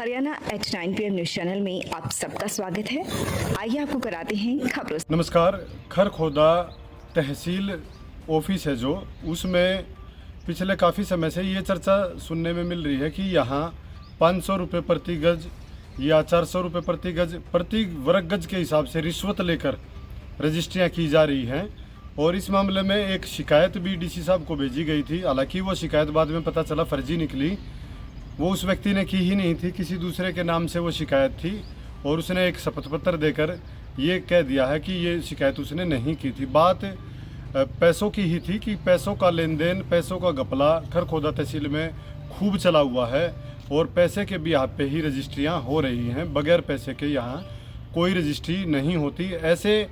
Haryana at 9 PM news channel में आप सबका स्वागत है। आइए आपको कराते हैं खबरों। नमस्कार। खरखोदा तहसील ऑफिस है जो, उसमें पिछले काफ़ी समय से ये चर्चा सुनने में मिल रही है कि यहाँ 500 रुपये प्रति गज या 400 रुपये प्रति गज, प्रति वर्ग गज के हिसाब से रिश्वत लेकर रजिस्ट्रियाँ की जा रही हैं। और इस मामले में एक शिकायत भी डीसी साहब को भेजी गई थी। हालांकि वो शिकायत बाद में पता चला फर्जी निकली। वो उस व्यक्ति ने की ही नहीं थी, किसी दूसरे के नाम से वो शिकायत थी और उसने एक शपथ पत्र देकर ये कह दिया है कि ये शिकायत उसने नहीं की थी। बात पैसों की ही थी कि पैसों का लेन देन, पैसों का घपला खरखोदा तहसील में खूब चला हुआ है और पैसे के बिहाफ पे ही रजिस्ट्रियाँ हो रही हैं, बगैर पैसे के यहाँ कोई रजिस्ट्री नहीं होती। ऐसे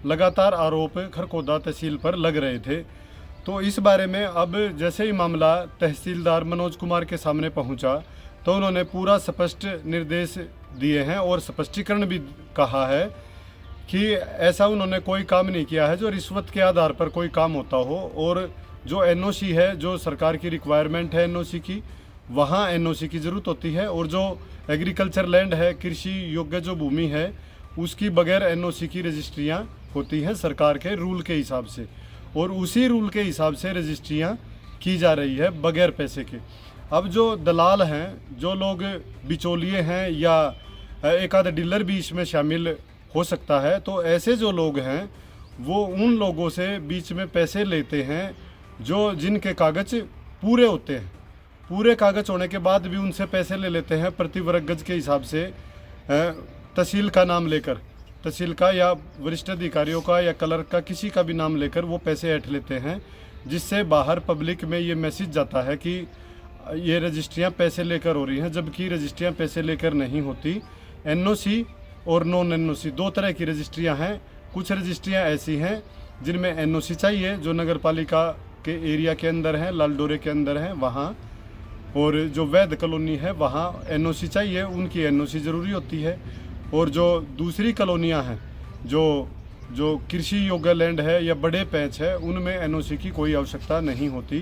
लगातार आरोप खरखोदा तहसील पर लग रहे थे। तो इस बारे में अब जैसे ही मामला तहसीलदार मनोज कुमार के सामने पहुंचा तो उन्होंने पूरा स्पष्ट निर्देश दिए हैं और स्पष्टीकरण भी कहा है कि ऐसा उन्होंने कोई काम नहीं किया है जो रिश्वत के आधार पर कोई काम होता हो। और जो एनओसी है, जो सरकार की रिक्वायरमेंट है एनओसी की, वहाँ एनओसी की ज़रूरत होती है। और जो एग्रीकल्चर लैंड है, कृषि योग्य जो भूमि है, उसकी बगैर एनओसी की रजिस्ट्रियाँ होती हैं सरकार के रूल के हिसाब से। और उसी रूल के हिसाब से रजिस्ट्रियाँ की जा रही है बगैर पैसे के। अब जो दलाल हैं, जो लोग बिचौलिए हैं या एक आध डीलर भी इसमें शामिल हो सकता है, तो ऐसे जो लोग हैं वो उन लोगों से बीच में पैसे लेते हैं जो जिनके कागज़ पूरे होते हैं। पूरे कागज़ होने के बाद भी उनसे पैसे ले लेते हैं प्रति वर्ग गज के हिसाब से, तहसील का नाम लेकर, तहसील का या वरिष्ठ अधिकारियों का या क्लर्क का, किसी का भी नाम लेकर वो पैसे ऐंठ लेते हैं, जिससे बाहर पब्लिक में ये मैसेज जाता है कि ये रजिस्ट्रियाँ पैसे लेकर हो रही हैं, जबकि रजिस्ट्रियाँ पैसे लेकर नहीं होती। एनओसी और नॉन एनओसी दो तरह की रजिस्ट्रियाँ हैं। कुछ रजिस्ट्रियाँ ऐसी हैं जिनमें एनओसी चाहिए, जो नगर पालिका के एरिया के अंदर हैं, लालडोरे के अंदर हैं वहाँ, और जो वैध कॉलोनी है वहाँ एनओसी चाहिए, उनकी एनओसी ज़रूरी होती है। और जो दूसरी कॉलोनियाँ हैं, जो कृषि योग्य लैंड है या बड़े पैच है, उनमें एनओसी की कोई आवश्यकता नहीं होती।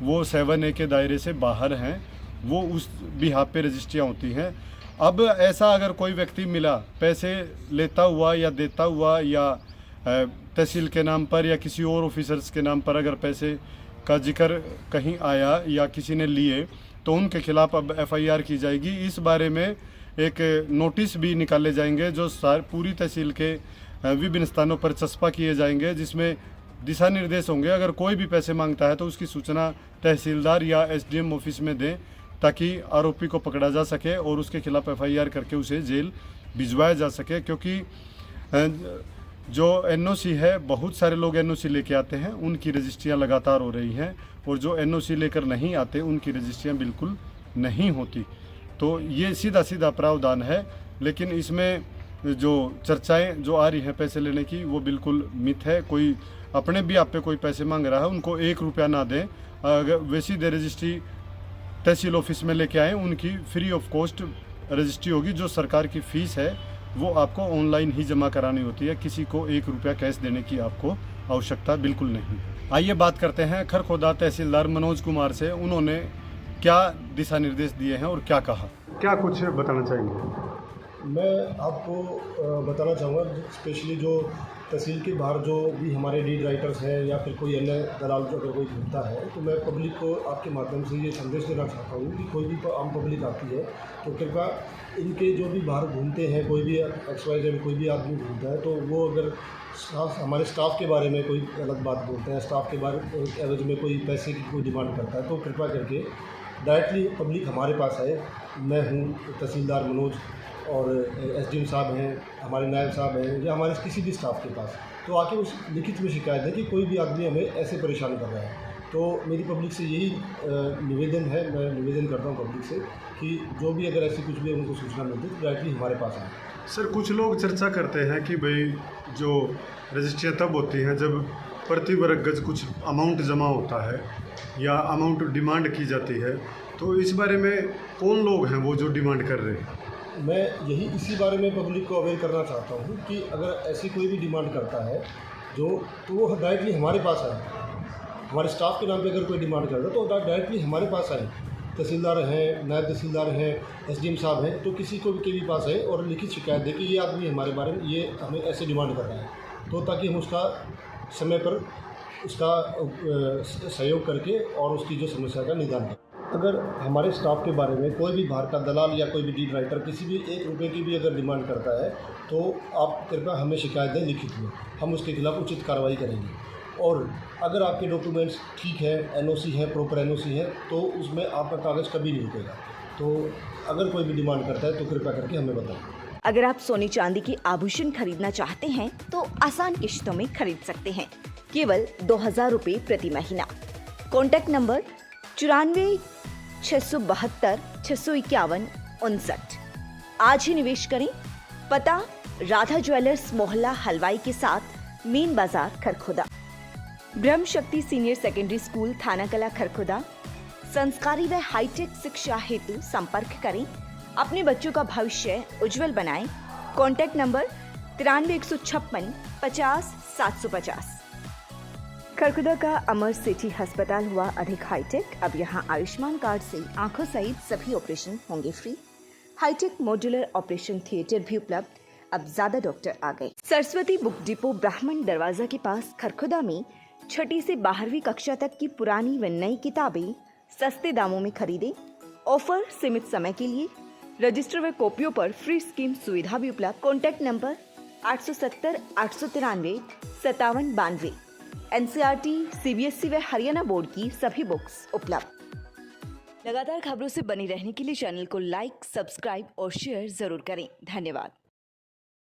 वो 7A के दायरे से बाहर हैं, वो उस बिहाफ पे रजिस्ट्रियाँ होती हैं। अब ऐसा अगर कोई व्यक्ति मिला पैसे लेता हुआ या देता हुआ, या तहसील के नाम पर या किसी और ऑफिसर्स के नाम पर अगर पैसे का जिक्र कहीं आया या किसी ने लिए, तो उनके खिलाफ अब FIR की जाएगी। इस बारे में एक नोटिस भी निकाले जाएंगे जो पूरी तहसील के विभिन्न स्थानों पर चस्पा किए जाएंगे, जिसमें दिशा निर्देश होंगे। अगर कोई भी पैसे मांगता है तो उसकी सूचना तहसीलदार या SDM ऑफिस में दें, ताकि आरोपी को पकड़ा जा सके और उसके खिलाफ FIR करके उसे जेल भिजवाया जा सके। क्योंकि जो एनओसी है, बहुत सारे लोग एनओसी लेके आते हैं, उनकी रजिस्ट्रियाँ लगातार हो रही हैं, और जो एनओसी लेकर नहीं आते उनकी रजिस्ट्रियाँ बिल्कुल नहीं होती। तो ये सीधा सीधा प्रावधान है। लेकिन इसमें जो चर्चाएं जो आ रही हैं पैसे लेने की, वो बिल्कुल मिथ है। कोई अपने भी आप पे कोई पैसे मांग रहा है, उनको 1 रुपया ना दें। अगर वैसी दे रजिस्ट्री तहसील ऑफिस में लेके आएँ, उनकी फ्री ऑफ कॉस्ट रजिस्ट्री होगी। जो सरकार की फ़ीस है वो आपको ऑनलाइन ही जमा करानी होती है, किसी को 1 रुपया कैश देने की आपको आवश्यकता बिल्कुल नहीं। आइए बात करते हैं खरखोदा तहसीलदार मनोज कुमार से। उन्होंने क्या दिशा निर्देश दिए हैं और क्या कहा, क्या कुछ बताना चाहेंगे? मैं आपको बताना चाहूँगा, स्पेशली जो तहसील के बाहर जो भी हमारे लीड राइटर्स हैं या फिर कोई अन्य दलाल जो अगर कोई घूमता है, तो मैं पब्लिक को आपके माध्यम से ये संदेश देना चाहता हूँ कि कोई भी आम पब्लिक आती है तो कृपया इनके जो भी बाहर घूमते हैं, कोई भी XYZ कोई भी आदमी घूमता है, तो वो अगर हमारे स्टाफ के बारे में कोई गलत बात बोलते हैं, स्टाफ के बारे एवज में कोई पैसे की कोई डिमांड करता है, तो कृपया करके डायरेक्टली पब्लिक हमारे पास आए। मैं हूँ तहसीलदार मनोज, और SDM साहब हैं, हमारे नायब साहब हैं, या हमारे किसी भी स्टाफ के पास, तो आके उस लिखित में शिकायत है कि कोई भी आदमी हमें ऐसे परेशान कर रहा है। तो मेरी पब्लिक से यही निवेदन है, मैं निवेदन करता हूँ पब्लिक से कि जो भी अगर ऐसी कुछ भी उनको सूचना मिलती है तो डायरेक्टली हमारे पास आए। सर, कुछ लोग चर्चा करते हैं कि भाई जो रजिस्ट्रियाँ तब होती हैं जब प्रति वर्ग गज कुछ अमाउंट जमा होता है या अमाउंट डिमांड की जाती है, तो इस बारे में कौन लोग हैं वो जो डिमांड कर रहे हैं? मैं यही इसी बारे में पब्लिक को अवेयर करना चाहता हूँ कि अगर ऐसी कोई भी डिमांड करता है तो वो डायरेक्टली हमारे पास आए। हमारे स्टाफ के नाम पे अगर कोई डिमांड करता है तो डायरेक्टली हमारे पास आए। तहसीलदार हैं, नायब तहसीलदार हैं, एसडीएम साहब हैं, तो किसी को भी के भी पास है और लिखित शिकायत दे कि ये आदमी हमारे बारे में ये हमें ऐसे डिमांड कर रहा है, तो ताकि हम उसका समय पर उसका सहयोग करके और उसकी जो समस्या का निदान करें। अगर हमारे स्टाफ के बारे में कोई भी बाहर का दलाल या कोई भी डीड राइटर किसी भी 1 रुपये की भी अगर डिमांड करता है, तो आप कृपया हमें शिकायत दें लिखित में, हम उसके खिलाफ उचित कार्रवाई करेंगे। और अगर आपके डॉक्यूमेंट्स ठीक है, एनओसी है, प्रॉपर एनओसी है, तो उसमें आपका कागज़ कभी नहीं रुकेगा। तो अगर कोई भी डिमांड करता है तो कृपया करके हमें बताएं। अगर आप सोने चांदी के आभूषण खरीदना चाहते हैं तो आसान किश्तों में खरीद सकते हैं, केवल 2000 रुपये प्रति महीना। Contact number 94-672-651-59। आज ही निवेश करें। पता राधा ज्वेलर्स मोहल्ला हलवाई के साथ मेन बाजार खरखोदा। ब्रह्म शक्ति सीनियर सेकेंडरी स्कूल थाना कला खरखोदा। संस्कारी व हाईटेक शिक्षा हेतु संपर्क करें। अपने बच्चों का भविष्य उज्जवल बनाएं। Contact number 93-156 50-750। खरखोदा का अमर सिटी अस्पताल हुआ अधिक हाईटेक। अब यहाँ आयुष्मान कार्ड से आंखों सहित सभी ऑपरेशन होंगे free. Hi tech modular operation theatre भी उपलब्ध। अब ज्यादा डॉक्टर आ गए। सरस्वती बुक डिपो ब्राह्मण दरवाजा के पास खरखोदा में 6ठी से 12वीं कक्षा तक की पुरानी व नई किताबें सस्ते दामों में खरीदें। ऑफर सीमित समय के लिए। रजिस्टर व कॉपियों पर फ्री स्कीम सुविधा भी उपलब्ध। Contact number 870-893-5792। एनसीईआरटी, सीबीएसई व हरियाणा बोर्ड की सभी बुक्स उपलब्ध। लगातार खबरों से बनी रहने के लिए चैनल को लाइक, सब्सक्राइब और शेयर जरूर करें। धन्यवाद।